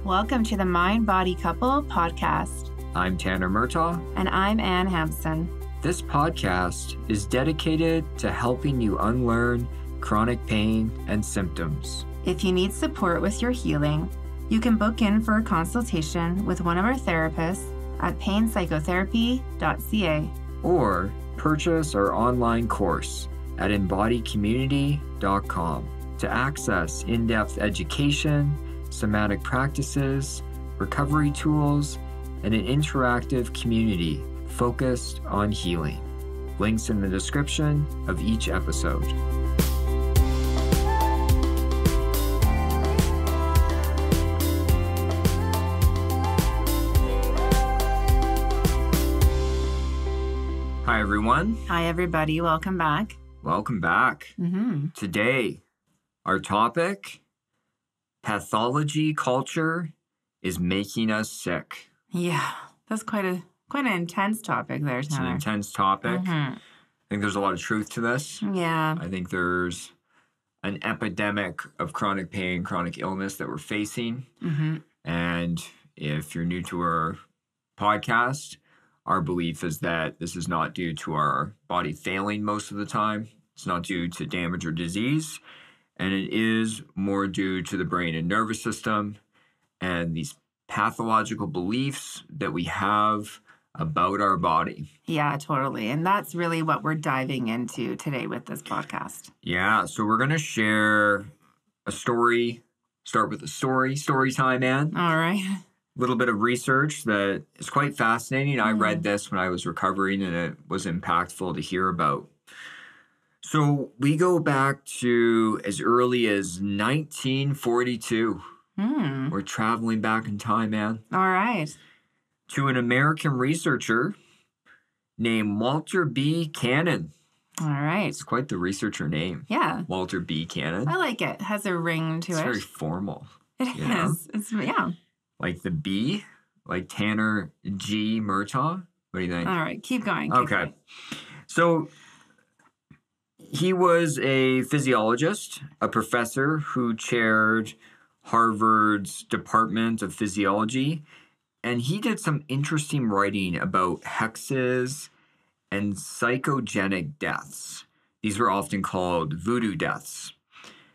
Welcome to the Mind Body Couple podcast. I'm Tanner Murtaugh. And I'm Ann Hampson. This podcast is dedicated to helping you unlearn chronic pain and symptoms. If you need support with your healing, you can book in for a consultation with one of our therapists at painpsychotherapy.ca. Or purchase our online course at embodycommunity.com to access in-depth education, somatic practices, recovery tools, and an interactive community focused on healing. Links in the description of each episode. Hi, everyone. Hi, everybody. Welcome back. Welcome back. Today, our topic, pathology culture is making us sick. Yeah, that's quite an intense topic there, Tanner. It's an intense topic. I think there's a lot of truth to this. Yeah. I think there's an epidemic of chronic pain, chronic illness that we're facing. And if you're new to our podcast, our belief is that this is not due to our body failing most of the time. It's not due to damage or disease. And it is more due to the brain and nervous system and these pathological beliefs that we have about our body. Yeah, totally. And that's really what we're diving into today with this podcast. Yeah, so we're going to share a story. Start with a story time, Ann. All right. A little bit of research that is quite fascinating. I read this when I was recovering, and it was impactful to hear about. So we go back to as early as 1942. We're traveling back in time, man. All right. To an American researcher named Walter B. Cannon. All right. It's quite the researcher name. Yeah. Walter B. Cannon. I like it. It has a ring to it. It's very formal. It is. It's, yeah. Like the B, like Tanner G. Murtaugh. What do you think? All right. Keep going. Okay. So he was a physiologist, a professor who chaired Harvard's Department of Physiology, and he did some interesting writing about hexes and psychogenic deaths. These were often called voodoo deaths.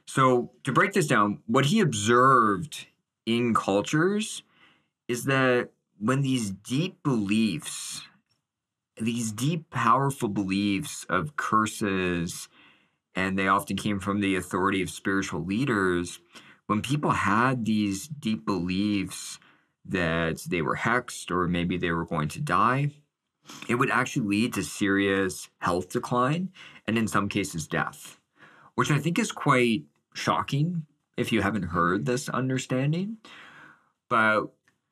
So to break this down, what he observed in cultures is that when these deep beliefs, these deep, powerful beliefs of curses, and they often came from the authority of spiritual leaders, when people had these deep beliefs that they were hexed or maybe they were going to die, it would actually lead to serious health decline and in some cases death, which I think is quite shocking if you haven't heard this understanding. But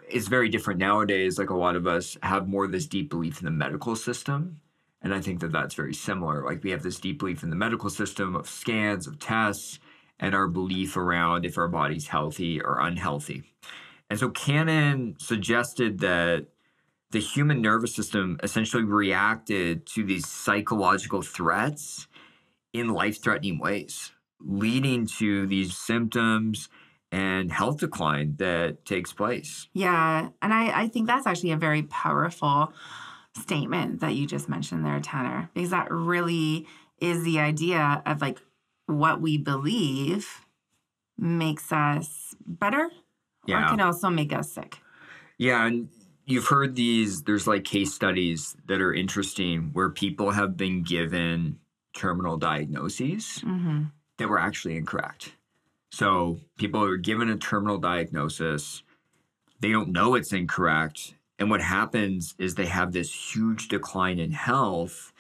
it's very different nowadays. Like a lot of us have more of this deep belief in the medical system. And I think that that's very similar. Like we have this deep belief in the medical system of scans, of tests, and our belief around if our body's healthy or unhealthy. And so Cannon suggested that the human nervous system essentially reacted to these psychological threats in life-threatening ways, leading to these symptoms and health decline that takes place. Yeah. And I think that's actually a very powerful statement that you just mentioned there, Tanner, because that really is the idea of like what we believe makes us better or can also make us sick. Yeah. And you've heard there's like case studies that are interesting where people have been given terminal diagnoses that were actually incorrect. So people are given a terminal diagnosis, they don't know it's incorrect, and what happens is they have this huge decline in health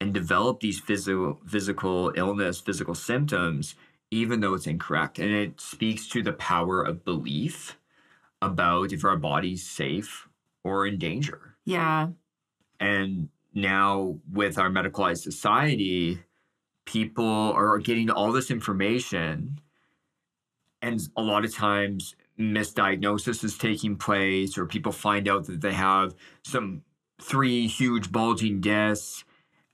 and develop these physical illness, physical symptoms, even though it's incorrect. And it speaks to the power of belief about if our body's safe or in danger. Yeah. And now with our medicalized society, people are getting all this information, and a lot of times misdiagnosis is taking place, or people find out that they have some 3 huge bulging discs.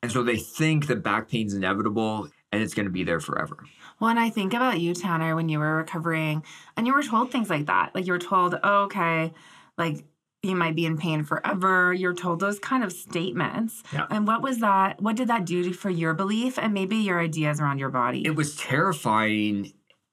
And so they think that back pain's inevitable and it's going to be there forever. Well, and I think about you, Tanner, when you were recovering and you were told things like that. Like you were told, oh, okay, like you might be in pain forever. You're told those kind of statements. Yeah. And what was that? What did that do for your belief and maybe your ideas around your body? It was terrifying.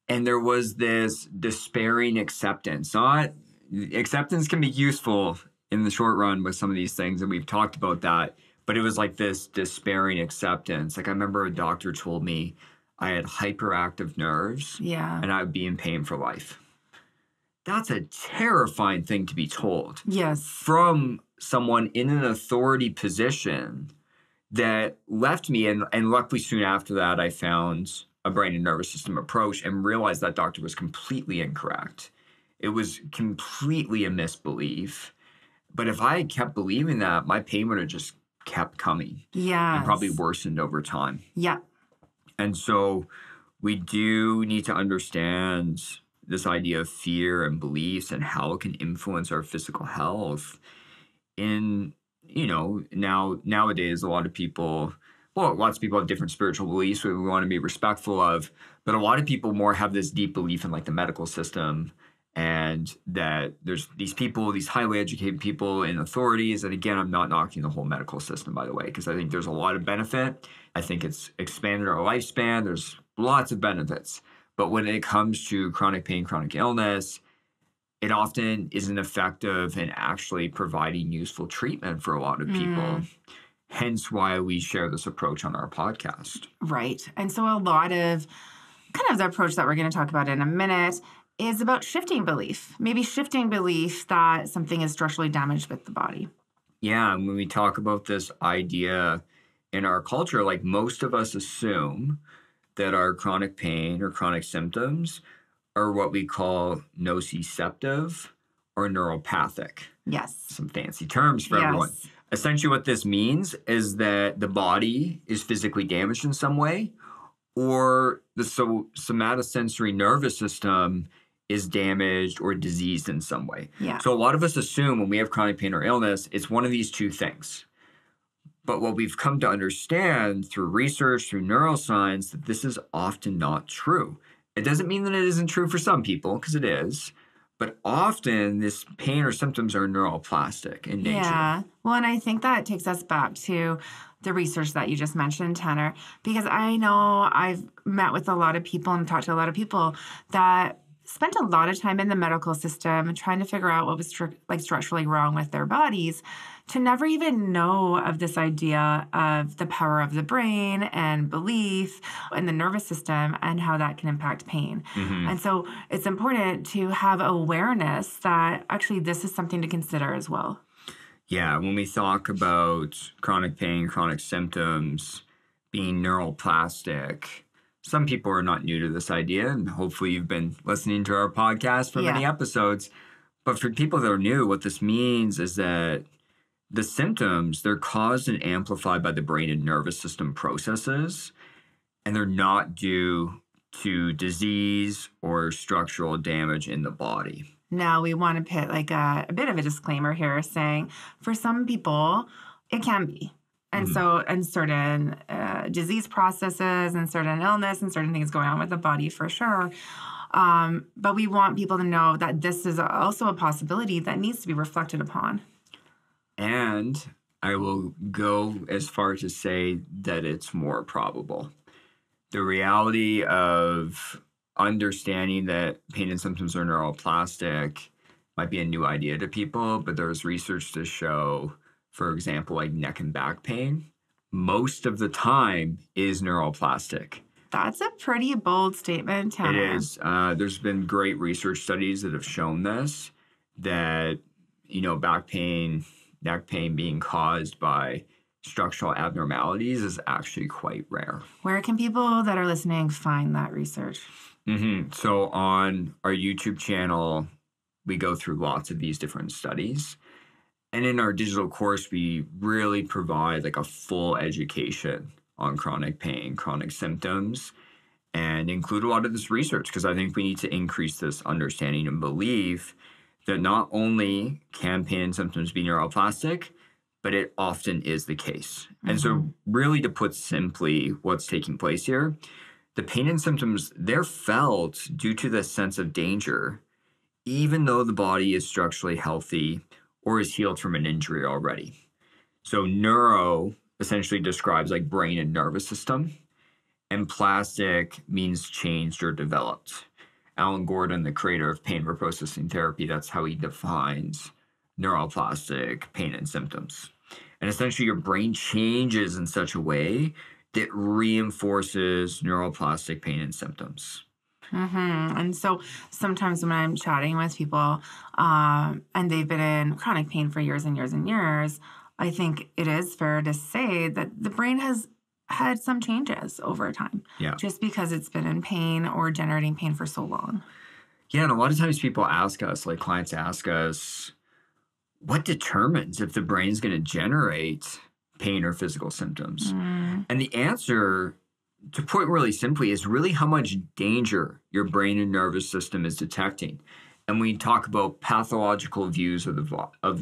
And there was this despairing acceptance. Acceptance can be useful in the short run with some of these things, and we've talked about that. But it was like this despairing acceptance. Like I remember a doctor told me I had hyperactive nerves and I would be in pain for life. That's a terrifying thing to be told. Yes. From someone in an authority position that left me. And luckily soon after that, I found a brain and nervous system approach and realized that doctor was completely incorrect. It was completely a misbelief. But if I had kept believing that, my pain would have just kept coming. Yeah. And probably worsened over time. Yeah. And so we do need to understand this idea of fear and beliefs and how it can influence our physical health. Nowadays, lots of people have different spiritual beliefs we want to be respectful of, but a lot of people more have this deep belief in like the medical system and that there's these people, these highly educated people in authorities. And again, I'm not knocking the whole medical system, by the way, because I think there's a lot of benefit. I think it's expanded our lifespan. There's lots of benefits. But when it comes to chronic pain, chronic illness, it often isn't effective in actually providing useful treatment for a lot of people. Hence why we share this approach on our podcast. Right. And so a lot of kind of the approach that we're going to talk about in a minute is about shifting belief, maybe shifting belief that something is structurally damaged with the body. Yeah. And when we talk about this idea in our culture, like most of us assume that our chronic pain or chronic symptoms are what we call nociceptive or neuropathic. Yes. Some fancy terms for everyone. Essentially what this means is that the body is physically damaged in some way, or the somatosensory nervous system is damaged or diseased in some way. Yeah. So a lot of us assume when we have chronic pain or illness, it's one of these two things. But what we've come to understand through research, through neuroscience, that this is often not true. It doesn't mean that it isn't true for some people, because it is. But often this pain or symptoms are neuroplastic in nature. Yeah. Well, and I think that takes us back to the research that you just mentioned, Tanner, because I know I've met with a lot of people and talked to a lot of people that spent a lot of time in the medical system trying to figure out what was structurally wrong with their bodies, to never even know of this idea of the power of the brain and belief and the nervous system and how that can impact pain. And so it's important to have awareness that actually this is something to consider as well. Yeah, when we talk about chronic pain, chronic symptoms being neuroplastic, some people are not new to this idea, and hopefully you've been listening to our podcast for many episodes. But for people that are new, what this means is that the symptoms, they're caused and amplified by the brain and nervous system processes, and they're not due to disease or structural damage in the body. Now, we want to put like a bit of a disclaimer here saying for some people, it can be. And so in certain disease processes and certain illness and certain things going on with the body for sure. But we want people to know that this is also a possibility that needs to be reflected upon. And I will go as far to say that it's more probable. The reality of understanding that pain and symptoms are neuroplastic might be a new idea to people, but there's research to show, for example, like neck and back pain, most of the time is neuroplastic. That's a pretty bold statement, Tanner. It is. There's been great research studies that have shown this, that, back pain, neck pain being caused by structural abnormalities is actually quite rare. Where can people that are listening find that research? So on our YouTube channel, we go through lots of these different studies. And in our digital course, we really provide like a full education on chronic pain, chronic symptoms, and include a lot of this research, because I think we need to increase this understanding and belief that not only can pain and symptoms be neuroplastic, but it often is the case. And so really, to put simply what's taking place here, the pain and symptoms, they're felt due to the sense of danger, even though the body is structurally healthy or is healed from an injury already. So neuro essentially describes like brain and nervous system, and plastic means changed or developed. Alan Gordon, the creator of pain reprocessing therapy, that's how he defines neuroplastic pain and symptoms. And essentially your brain changes in such a way that reinforces neuroplastic pain and symptoms. And so sometimes when I'm chatting with people and they've been in chronic pain for years and years and years, I think it is fair to say that the brain has had some changes over time. Yeah. Just because it's been in pain or generating pain for so long. Yeah, and a lot of times people ask us, like clients ask us, what determines if the brain's going to generate pain or physical symptoms? And the answer, to put it really simply, is really how much danger your brain and nervous system is detecting. And we talk about pathological views of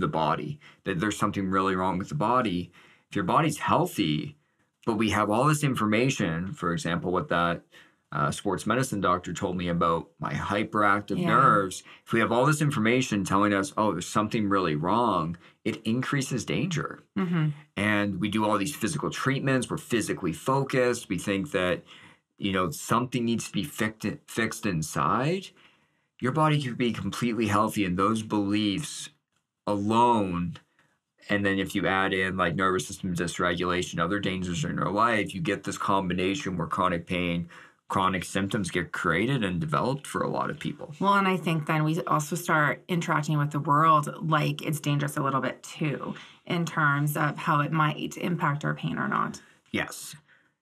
the body, that there's something really wrong with the body. If your body's healthy, but we have all this information, for example, what that sports medicine doctor told me about my hyperactive nerves. If we have all this information telling us, oh, there's something really wrong, it increases danger. And we do all these physical treatments. We're physically focused. We think that, you know, something needs to be fixed inside. Your body could be completely healthy, and those beliefs alone, and then if you add in like nervous system dysregulation, other dangers in your life, you get this combination where chronic pain, chronic symptoms get created and developed for a lot of people. Well, and I think then we also start interacting with the world like it's dangerous a little bit too, in terms of how it might impact our pain or not. Yes.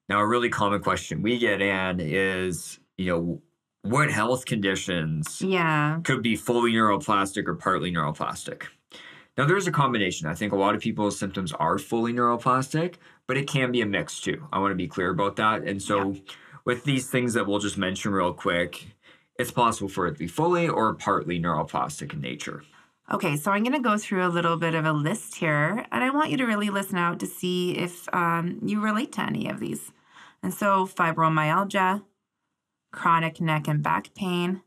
Now, a really common question we get in is, you know, what health conditions could be fully neuroplastic or partly neuroplastic? Now, there's a combination. I think a lot of people's symptoms are fully neuroplastic, but it can be a mix too. I want to be clear about that. And so with these things that we'll just mention real quick, it's possible for it to be fully or partly neuroplastic in nature. Okay, so I'm going to go through a little bit of a list here, and I want you to really listen out to see if you relate to any of these. And so fibromyalgia, chronic neck and back pain,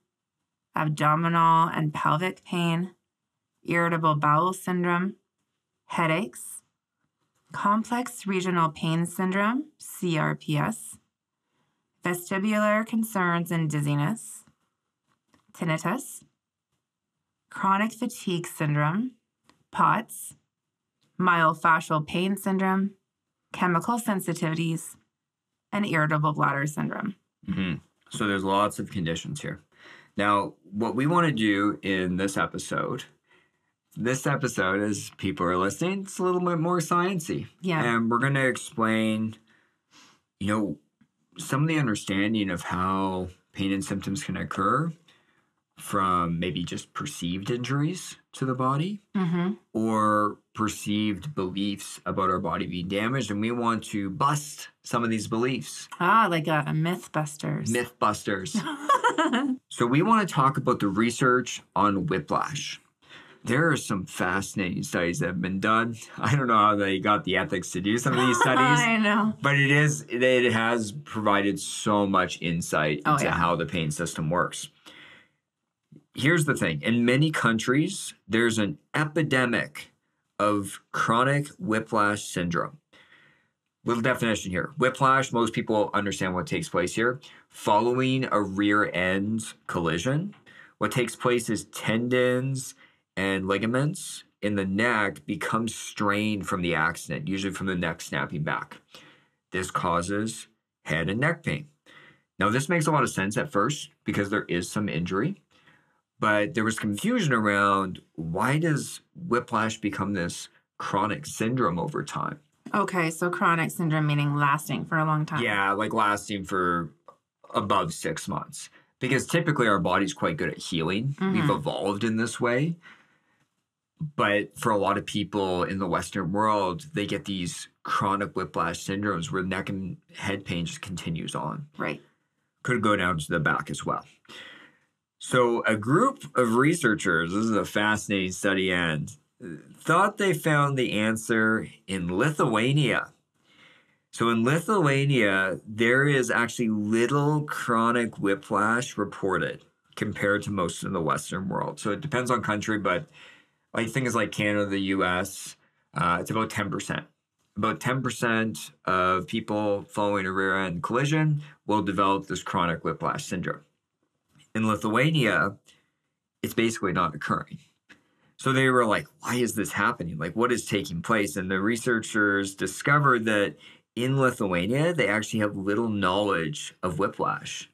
abdominal and pelvic pain, irritable bowel syndrome, headaches, complex regional pain syndrome, CRPS, vestibular concerns and dizziness, tinnitus, chronic fatigue syndrome, POTS, myofascial pain syndrome, chemical sensitivities, and irritable bladder syndrome. So there's lots of conditions here. Now, what we want to do in this episode, as people are listening, it's a little bit more sciencey. And we're going to explain, you know, some of the understanding of how pain and symptoms can occur from maybe just perceived injuries to the body or perceived beliefs about our body being damaged. And we want to bust some of these beliefs. Like a Mythbusters. So we want to talk about the research on whiplash. There are some fascinating studies that have been done. I don't know how they got the ethics to do some of these studies. I know. But it has provided so much insight into how the pain system works. Here's the thing. In many countries, there's an epidemic of chronic whiplash syndrome. Little definition here. Whiplash, most people understand what takes place here. Following a rear end collision, what takes place is tendons and ligaments in the neck become strained from the accident, usually from the neck snapping back. This causes head and neck pain. Now, this makes a lot of sense at first because there is some injury, but there was confusion around why does whiplash become this chronic syndrome over time? Okay, so chronic syndrome meaning lasting for a long time. Yeah, like lasting for above 6 months. Because typically our body's quite good at healing. We've evolved in this way. But for a lot of people in the Western world, they get these chronic whiplash syndromes where neck and head pain just continues on. Right. Could go down to the back as well. So a group of researchers, this is a fascinating study, and thought they found the answer in Lithuania. So in Lithuania, there is actually little chronic whiplash reported compared to most of the Western world. So it depends on country, but like things like Canada, the US, it's about 10%. About 10% of people following a rear end collision will develop this chronic whiplash syndrome. In Lithuania, it's basically not occurring. So they were like, why is this happening? Like, what is taking place? And the researchers discovered that in Lithuania, they actually have little knowledge of whiplash.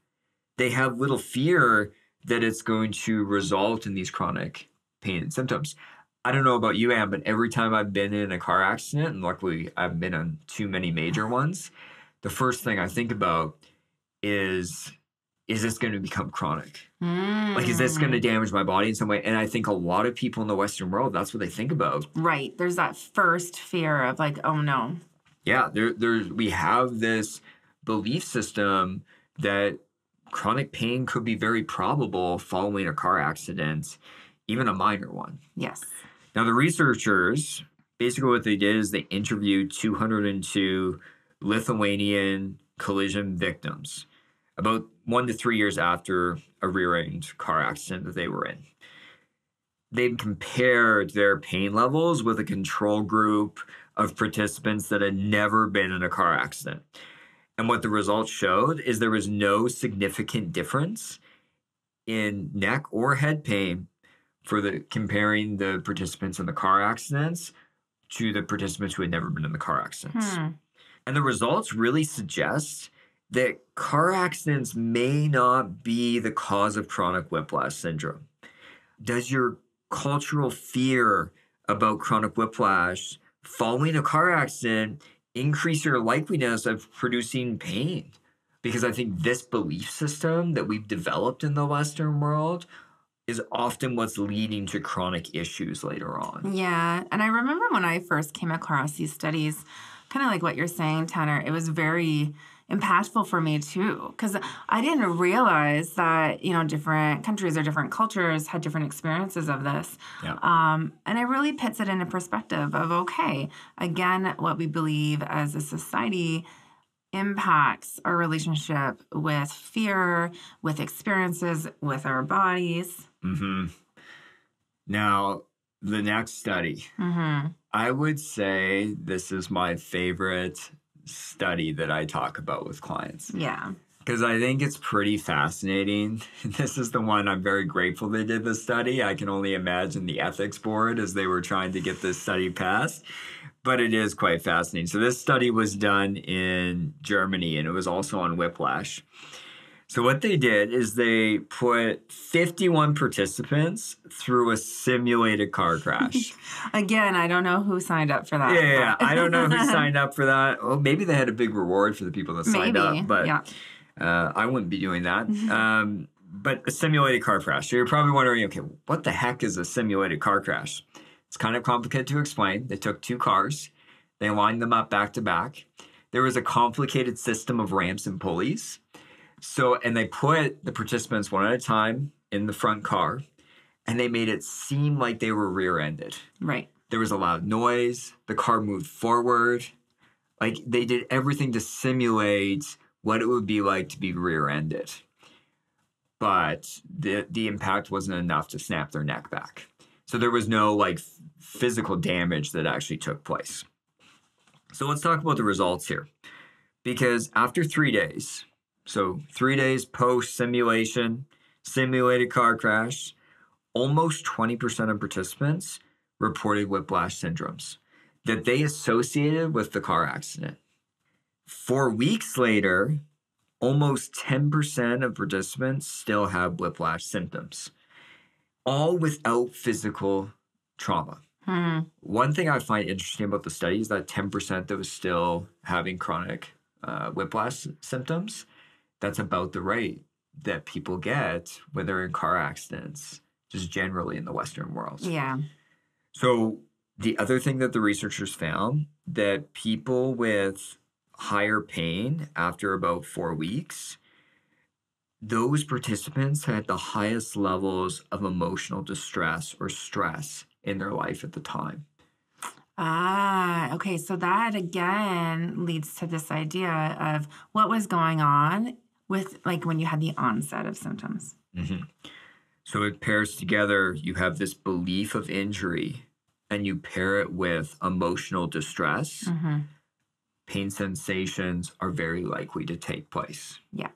They have little fear that it's going to result in these chronic pain and symptoms. I don't know about you, Anne, but every time I've been in a car accident, and luckily I've been on too many major ones, the first thing I think about is this going to become chronic? Like, is this going to damage my body in some way? And I think a lot of people in the Western world, that's what they think about. Right. There's that first fear of like, oh no. Yeah, we have this belief system that chronic pain could be very probable following a car accident, even a minor one. Yes. Now, the researchers, basically what they did is they interviewed 202 Lithuanian collision victims about 1 to 3 years after a rear-end car accident that they were in. They compared their pain levels with a control group of participants that had never been in a car accident. And what the results showed is there was no significant difference in neck or head pain for comparing the participants in the car accidents to the participants who had never been in the car accidents. And the results really suggest that car accidents may not be the cause of chronic whiplash syndrome. Does your cultural fear about chronic whiplash following a car accident increase your likeliness of producing pain? Because I think this belief system that we've developed in the Western world is often what's leading to chronic issues later on. Yeah. And I remember when I first came across these studies, kind of like what you're saying, Tanner, it was very impactful for me too, because I didn't realize that, different countries or different cultures had different experiences of this. Yeah. And it really puts it into perspective of, okay, again, what we believe as a society impacts our relationship with fear, with experiences, with our bodies. Now, the next study, I would say this is my favorite study that I talk about with clients. Yeah. Because I think it's pretty fascinating. This is the one I'm very grateful they did the study. I can only imagine the ethics board as they were trying to get this study passed. But it is quite fascinating. So this study was done in Germany, and it was also on whiplash. So what they did is they put 51 participants through a simulated car crash. Again, I don't know who signed up for that. Yeah, I don't know who signed up for that. Well, maybe they had a big reward for the people that signed up, but I wouldn't be doing that. But a simulated car crash. So you're probably wondering, okay, what the heck is a simulated car crash? It's kind of complicated to explain. They took two cars. They lined them up back to back. There was a complicated system of ramps and pulleys. And they put the participants one at a time in the front car, and they made it seem like they were rear-ended. Right. There was a loud noise. The car moved forward. Like, they did everything to simulate what it would be like to be rear-ended. But the impact wasn't enough to snap their neck back. So there was no, physical damage that actually took place. So let's talk about the results here. Because after 3 days... So 3 days post-simulation, simulated car crash, almost 20% of participants reported whiplash syndromes that they associated with the car accident. 4 weeks later, almost 10% of participants still have whiplash symptoms, all without physical trauma. One thing I find interesting about the study is that 10% that was still having chronic whiplash symptoms, that's about the rate that people get when they're in car accidents, just generally in the Western world. Yeah. So the other thing that the researchers found, that people with higher pain after about 4 weeks, those participants had the highest levels of emotional distress or stress in their life at the time. Okay. So that again leads to this idea of what was going on with like when you had the onset of symptoms. Hmm. So it pairs together, you have this belief of injury and you pair it with emotional distress. Mm-hmm. Pain sensations are very likely to take place. Yeah.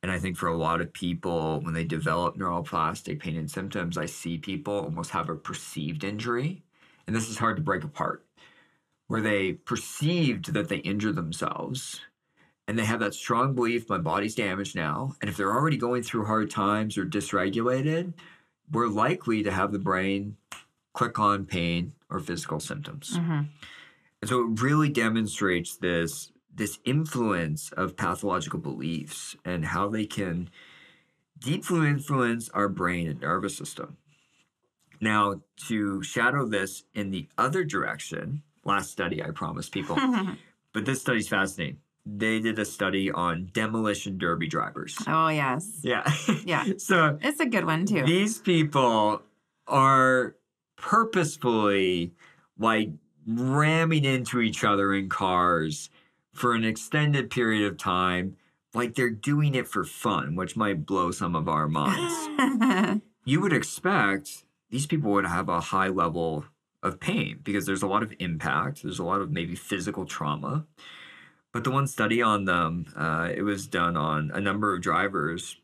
And I think for a lot of people, when they develop neuroplastic pain and symptoms, I see people almost have a perceived injury. And this is hard to break apart, where they perceived that they injured themselves and they have that strong belief my body's damaged now. And if they're already going through hard times or dysregulated, we're likely to have the brain click on pain or physical symptoms. Mm-hmm. And so it really demonstrates this influence of pathological beliefs and how they can deeply influence our brain and nervous system. Now, to shadow this in the other direction, last study I promised people, but this study's fascinating. They did a study on demolition derby drivers. Oh, yes. Yeah. Yeah. So It's a good one, too. these people are purposefully like ramming into each other in cars for an extended period of time, like they're doing it for fun, which might blow some of our minds. You would expect these people would have a high level of pain because there's a lot of impact. There's a lot of maybe physical trauma. But the one study on them, it was done on a number of drivers.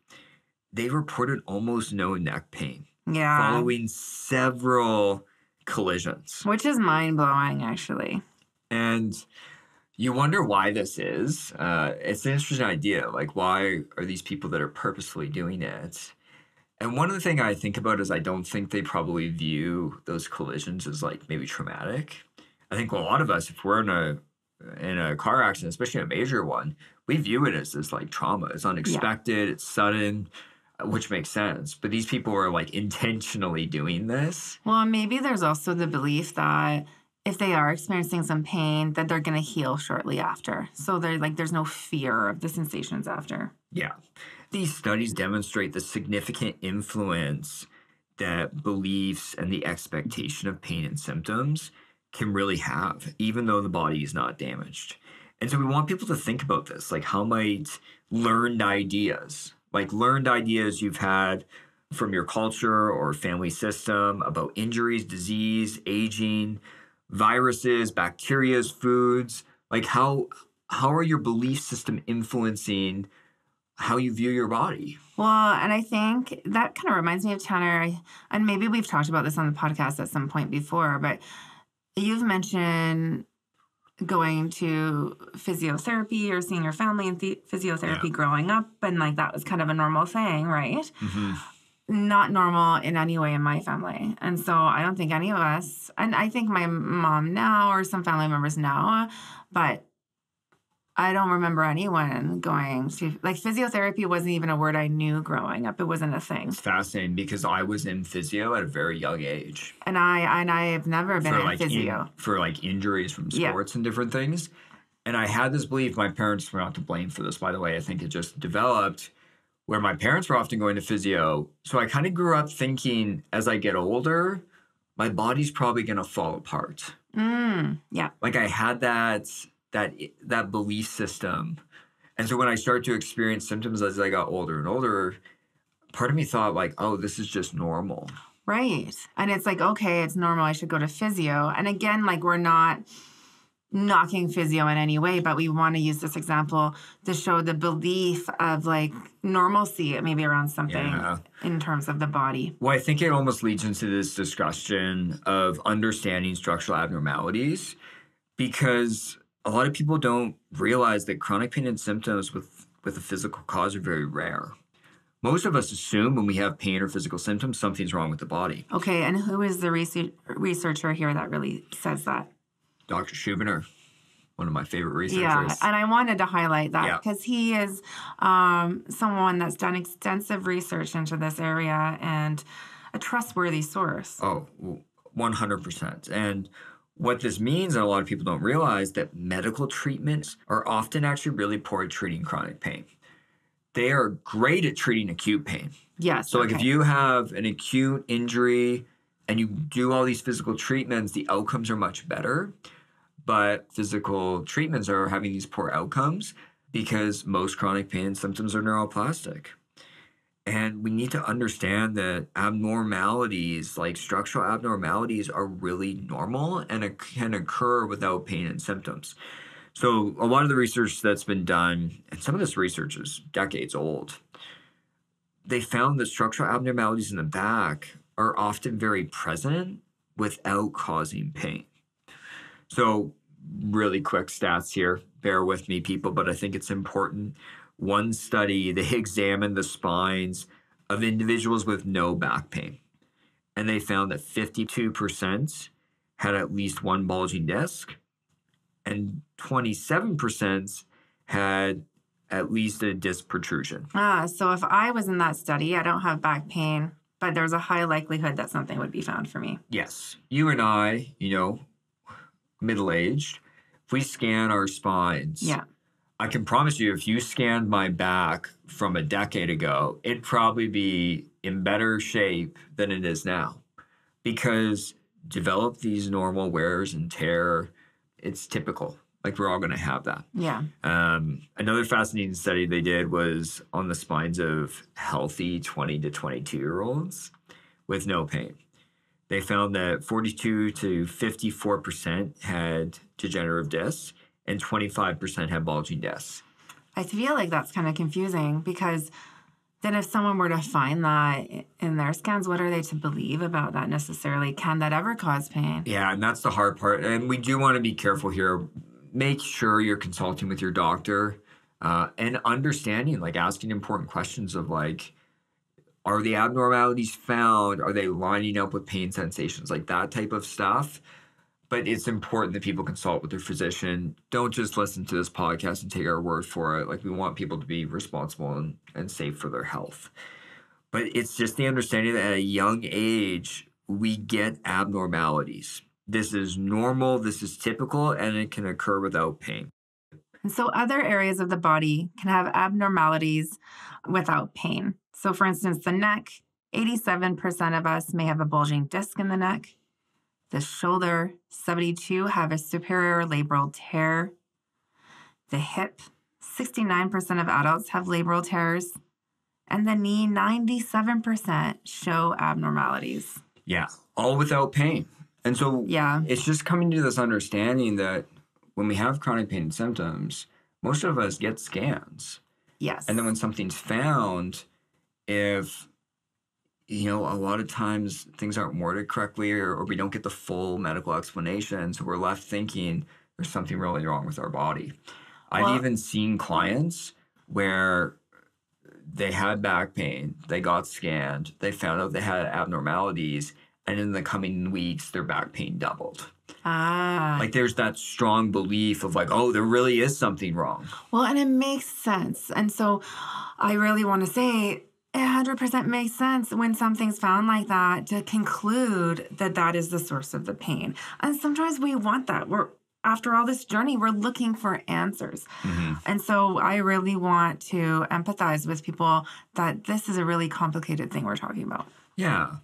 They reported almost no neck pain following several collisions. Which is mind-blowing, actually. And you wonder why this is. It's an interesting idea. Like, why are these people that are purposefully doing it? And one of the things I think about is I don't think they probably view those collisions as like maybe traumatic. I think a lot of us, if we're in a car accident, especially a major one, we view it as this like trauma. It's unexpected, it's sudden, which makes sense. But these people are like intentionally doing this. Well, maybe there's also the belief that if they are experiencing some pain, that they're going to heal shortly after. So they're like, there's no fear of the sensations after. Yeah. These studies demonstrate the significant influence that beliefs and the expectation of pain and symptoms can really have, even though the body is not damaged. And so we want people to think about this, like how might learned ideas you've had from your culture or family system about injuries, disease, aging, viruses, bacteria, foods, like how are your belief system influencing how you view your body? Well, and I think that kind of reminds me of Tanner, and maybe we've talked about this on the podcast at some point before, but you've mentioned going to physiotherapy or seeing your family in physiotherapy growing up, and like that was kind of a normal thing, right? Mm-hmm. Not normal in any way in my family. And so I don't think any of us, and I think my mom now or some family members now, but I don't remember anyone going to, like, physiotherapy wasn't even a word I knew growing up. It wasn't a thing. It's fascinating because I was in physio at a very young age. And I have never been in physio. For like injuries from sports and different things. And I had this belief, my parents were not to blame for this, by the way. I think it just developed where my parents were often going to physio. So I kind of grew up thinking as I get older, my body's probably going to fall apart. Yeah. Like I had that belief system. And so when I started to experience symptoms as I got older and older, part of me thought like, oh, this is just normal. Right. And it's like, okay, it's normal. I should go to physio. And again, like we're not knocking physio in any way, but we want to use this example to show the belief of like normalcy maybe around something in terms of the body. Well, I think it almost leads into this discussion of understanding structural abnormalities because a lot of people don't realize that chronic pain and symptoms with a physical cause are very rare. Most of us assume when we have pain or physical symptoms, something's wrong with the body. Okay, and who is the researcher here that really says that? Dr. Schubiner, one of my favorite researchers. Yeah, and I wanted to highlight that because he is someone that's done extensive research into this area and a trustworthy source. Oh, 100%. And what this means, and a lot of people don't realize, that medical treatments are often actually really poor at treating chronic pain. They are great at treating acute pain. Yes. So, like, if you have an acute injury and you do all these physical treatments, the outcomes are much better. But physical treatments are having these poor outcomes because most chronic pain symptoms are neuroplastic. And we need to understand that abnormalities, like structural abnormalities, are really normal and it can occur without pain and symptoms. So a lot of the research that's been done, and some of this research is decades old, they found that structural abnormalities in the back are often very present without causing pain. So really quick stats here, bear with me people, but I think it's important. One study, they examined the spines of individuals with no back pain, and they found that 52% had at least one bulging disc, and 27% had at least a disc protrusion. So if I was in that study, I don't have back pain, but there's a high likelihood that something would be found for me. Yes. You and I, middle-aged, if we scan our spines, I can promise you, if you scanned my back from a decade ago, it'd probably be in better shape than it is now. Because develop these normal wears and tear, it's typical. Like we're all going to have that. Yeah. Another fascinating study they did was on the spines of healthy 20 to 22-year-olds with no pain. They found that 42 to 54% had degenerative discs and 25% had bulging discs. I feel like that's kind of confusing because then if someone were to find that in their scans, what are they to believe about that necessarily? Can that ever cause pain? Yeah, and that's the hard part. And we do want to be careful here. Make sure you're consulting with your doctor and understanding, like asking important questions of like, are the abnormalities found? Are they lining up with pain sensations? Like that type of stuff. But it's important that people consult with their physician. Don't just listen to this podcast and take our word for it. Like we want people to be responsible and safe for their health. But it's just the understanding that at a young age, we get abnormalities. This is normal, this is typical, and it can occur without pain. And so other areas of the body can have abnormalities without pain. So for instance, the neck, 87% of us may have a bulging disc in the neck. The shoulder, 72 have a superior labral tear. The hip, 69% of adults have labral tears. And the knee, 97% show abnormalities. Yeah, all without pain. And so it's just coming to this understanding that when we have chronic pain symptoms, most of us get scans. Yes. And then when something's found, if a lot of times things aren't worded correctly or we don't get the full medical explanation. So we're left thinking there's something really wrong with our body. I've even seen clients where they had back pain, they got scanned, they found out they had abnormalities, and in the coming weeks, their back pain doubled. Like there's that strong belief of like, oh, there really is something wrong. Well, and it makes sense. And so I really want to say 100% makes sense when something's found like that to conclude that that is the source of the pain. And sometimes we want that. After all this journey, we're looking for answers. Mm-hmm. And so I really want to empathize with people that this is a really complicated thing we're talking about. Yeah.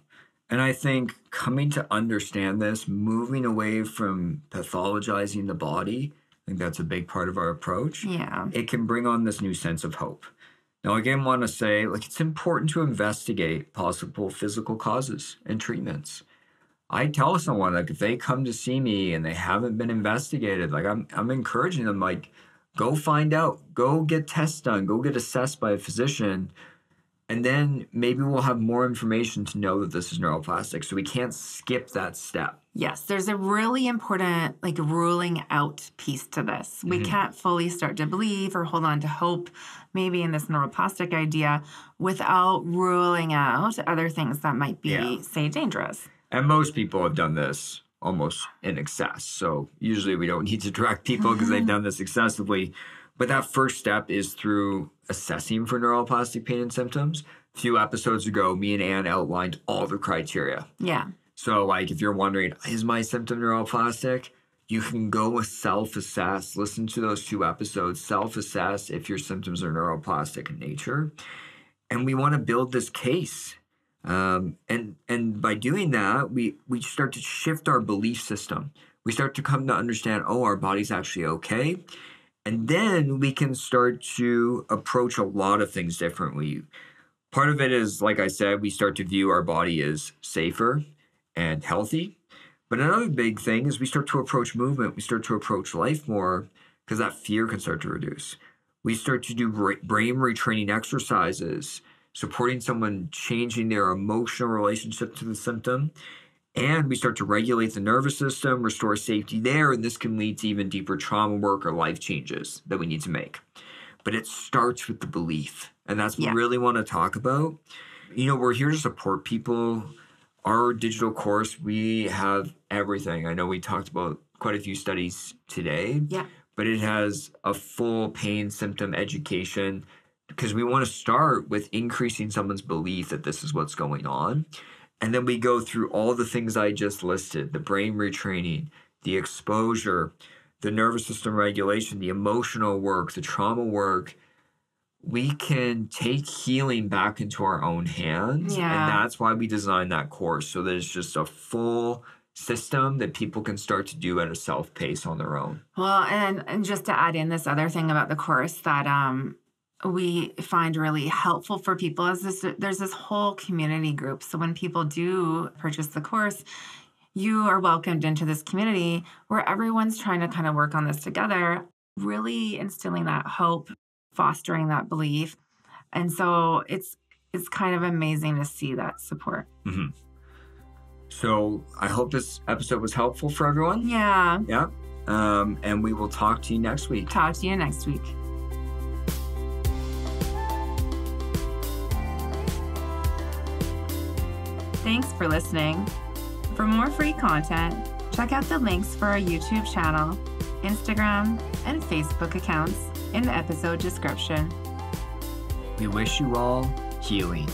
And I think coming to understand this, moving away from pathologizing the body, I think that's a big part of our approach. Yeah. It can bring on this new sense of hope. Now, again, want to say, it's important to investigate possible physical causes and treatments. I tell someone, if they come to see me and they haven't been investigated, I'm encouraging them, go find out, go get tests done, go get assessed by a physician, and then maybe we'll have more information to know that this is neuroplastic. So we can't skip that step. Yes, there's a really important ruling out piece to this. We can't fully start to believe or hold on to hope maybe in this neuroplastic idea without ruling out other things that might be, say, dangerous. And most people have done this almost in excess. So usually we don't need to direct people because they've done this excessively. But that first step is through assessing for neuroplastic pain and symptoms. A few episodes ago, me and Anne outlined all the criteria. Yeah. So if you're wondering, is my symptom neuroplastic? You can go self-assess. Listen to those 2 episodes. Self-assess if your symptoms are neuroplastic in nature. And we want to build this case And by doing that, we start to shift our belief system. We start to come to understand, oh, our body's actually okay. And then we can start to approach a lot of things differently. Part of it is, like I said, we start to view our body as safer and healthy. But another big thing is we start to approach movement. We start to approach life more because that fear can start to reduce. We start to do brain retraining exercises, supporting someone changing their emotional relationship to the symptom. And we start to regulate the nervous system, restore safety there, and this can lead to even deeper trauma work or life changes that we need to make. But it starts with the belief, and that's what we really want to talk about. You know, we're here to support people. Our digital course, we have everything. I know we talked about quite a few studies today, but it has a full pain symptom education because we want to start with increasing someone's belief that this is what's going on. And then we go through all the things I just listed, the brain retraining, the exposure, the nervous system regulation, the emotional work, the trauma work. We can take healing back into our own hands. And that's why we designed that course, so that it's just a full system that people can start to do at a self-pace on their own. Well, and just to add in this other thing about the course that we find really helpful for people is there's this whole community group. So when people do purchase the course, you are welcomed into this community where everyone's trying to kind of work on this together, really instilling that hope, fostering that belief. And so it's kind of amazing to see that support. Mm-hmm. So I hope this episode was helpful for everyone. Yeah. Yeah. And we will talk to you next week. Talk to you next week. Thanks for listening. For more free content, check out the links for our YouTube channel, Instagram, and Facebook accounts in the episode description. We wish you all healing.